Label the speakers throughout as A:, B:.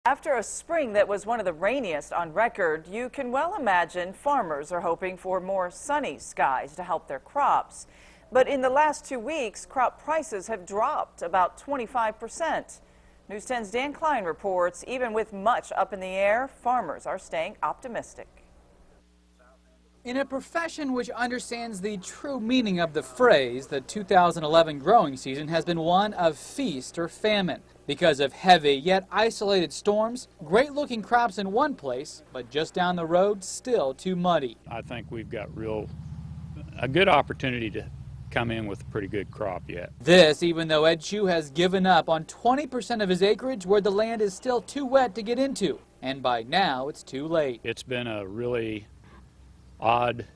A: After a spring that was one of the rainiest on record, you can well imagine farmers are hoping for more sunny skies to help their crops. But in the last 2 weeks, crop prices have dropped about 25%. News 10's Dan Klein reports even with much up in the air, farmers are staying optimistic.
B: In a profession which understands the true meaning of the phrase, the 2011 growing season has been one of feast or famine. Because of heavy yet isolated storms, great-looking crops in one place, but just down the road, still too muddy.
C: I think we've got a good opportunity to come in with a pretty good crop yet.
B: This even though Ed Chu has given up on 20% of his acreage where the land is still too wet to get into. And by now, it's too late.
C: It's been a really odd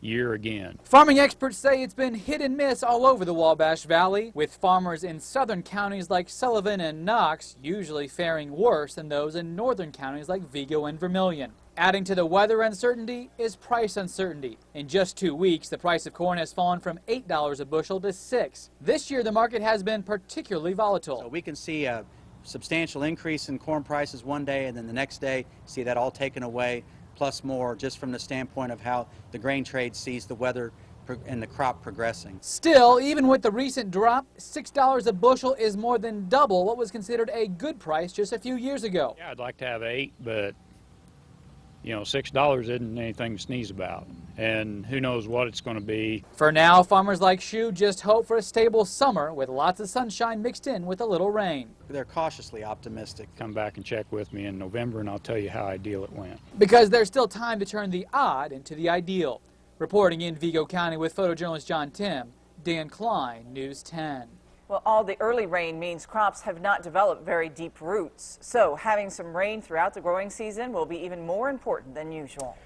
C: year again.
B: Farming experts say it's been hit and miss all over the Wabash Valley, with farmers in southern counties like Sullivan and Knox usually faring worse than those in northern counties like Vigo and Vermilion. Adding to the weather uncertainty is price uncertainty. In just 2 weeks, the price of corn has fallen from $8 a bushel to $6. This year, the market has been particularly volatile.
D: So we can see a substantial increase in corn prices one day, and then the next day, see that all taken away, plus more, just from the standpoint of how the grain trade sees the weather and the crop progressing.
B: Still, even with the recent drop, $6 a bushel is more than double what was considered a good price just a few years ago.
C: Yeah, I'd like to have 8, but you know, $6 isn't anything to sneeze about, and who knows what it's going to be.
B: For now, farmers like Shu just hope for a stable summer with lots of sunshine mixed in with a little rain.
D: They're cautiously optimistic.
C: Come back and check with me in November and I'll tell you how ideal it went.
B: Because there's still time to turn the odd into the ideal. Reporting in Vigo County with photojournalist John Tim, Dan Klein, News 10.
A: Well, all the early rain means crops have not developed very deep roots. So having some rain throughout the growing season will be even more important than usual.